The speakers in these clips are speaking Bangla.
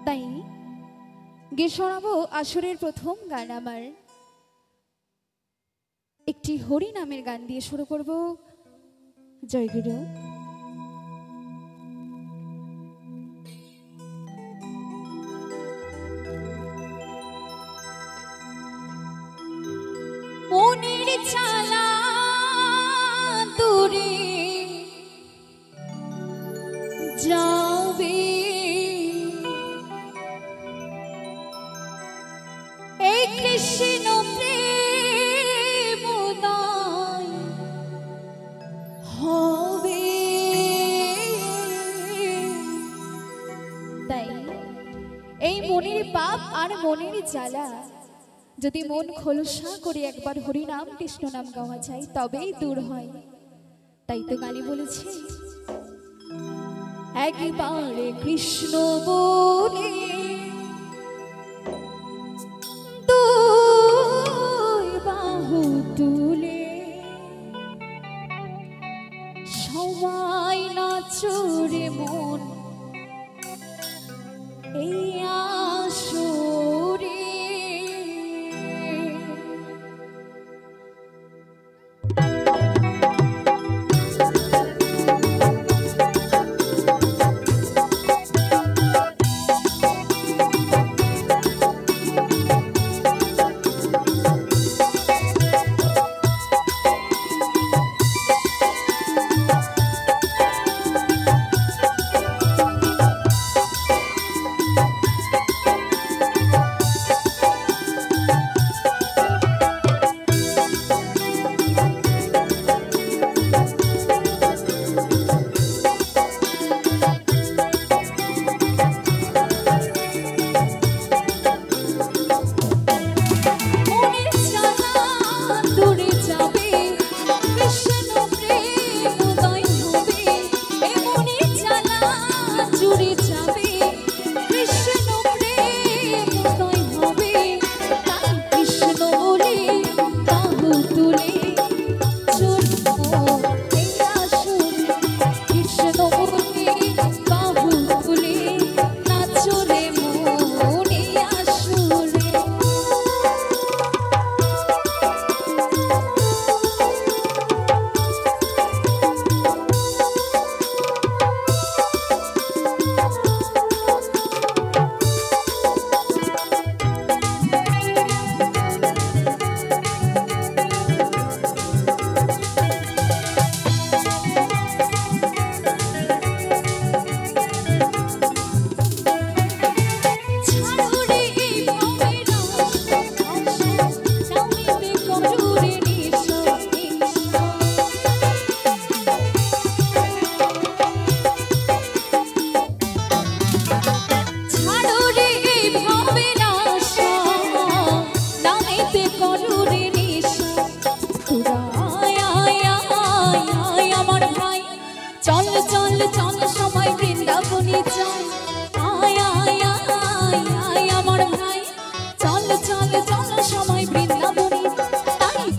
তাই গিয়ে শোনাবো আসরের প্রথম গান আমার একটি হরি নামের গান দিয়ে শুরু করব। জয় গুরু। মনের চালা দূরে যাবে এই কৃষ্ণ প্রেম উদয় হবে। তাই এই মনের পাপ আর মনের জ্বালা যদি মন খোলসা করে একবার হরি নাম কৃষ্ণ নাম গাওয়া যায় তবেই দূর হয়। তাই তো গালি বলেছে একবারে কৃষ্ণ বলে দুই বাহু তুলে সবাই নাচরে মন এই আসরে।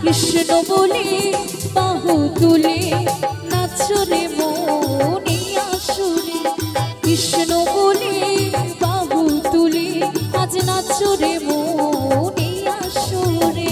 কৃষ্ণ বলে বাহু তুলে নাচরে মনে আসরে। কৃষ্ণ বলে বাহু তুলে আজ নাচরে মনে আসরে।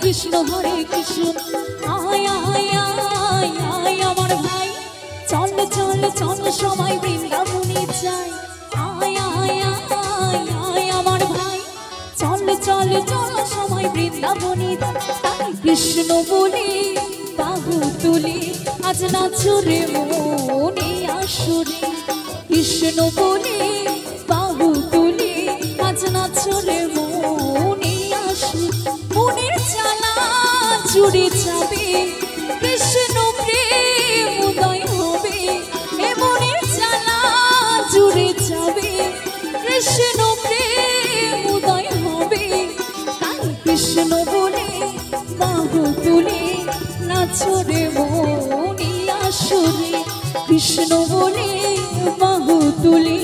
কৃষ্ণ হরে কৃষ্ণ আয় আয় আয় আয় আমার ভাই চল চল চল সবাই বৃন্দাবনে যাই আয় আয় জলে চলা সময় বৃন্দাবনে তাই কৃষ্ণ বলে বাহু তুলে আজ নাচো রে মনে আসরে কৃষ্ণ বলে বাহু তুলে আজ নাচো রে মনে আসরে মনের জ্বালা জুড়ে যাবে কৃষ্ণ প্রেম উদয় হবে এ মনের জ্বালা জুড়ে যাবে কৃষ্ণ প্রেম উদয় হবে তাই কৃষ্ণ বলে বাহু তুলে নাচো রে মনে আসরে কৃষ্ণ বলে বাহু তুলে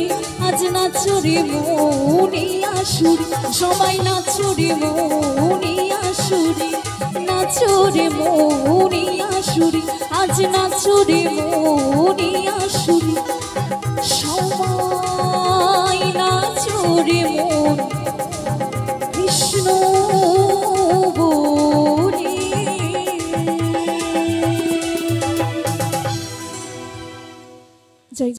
আজ নাচো রে মনে আসরে সবাই নাচো রে মনে আসরে নাচো রে মনে আসরে আজ নাচো রে মনে আসরে সবাই নাচো রে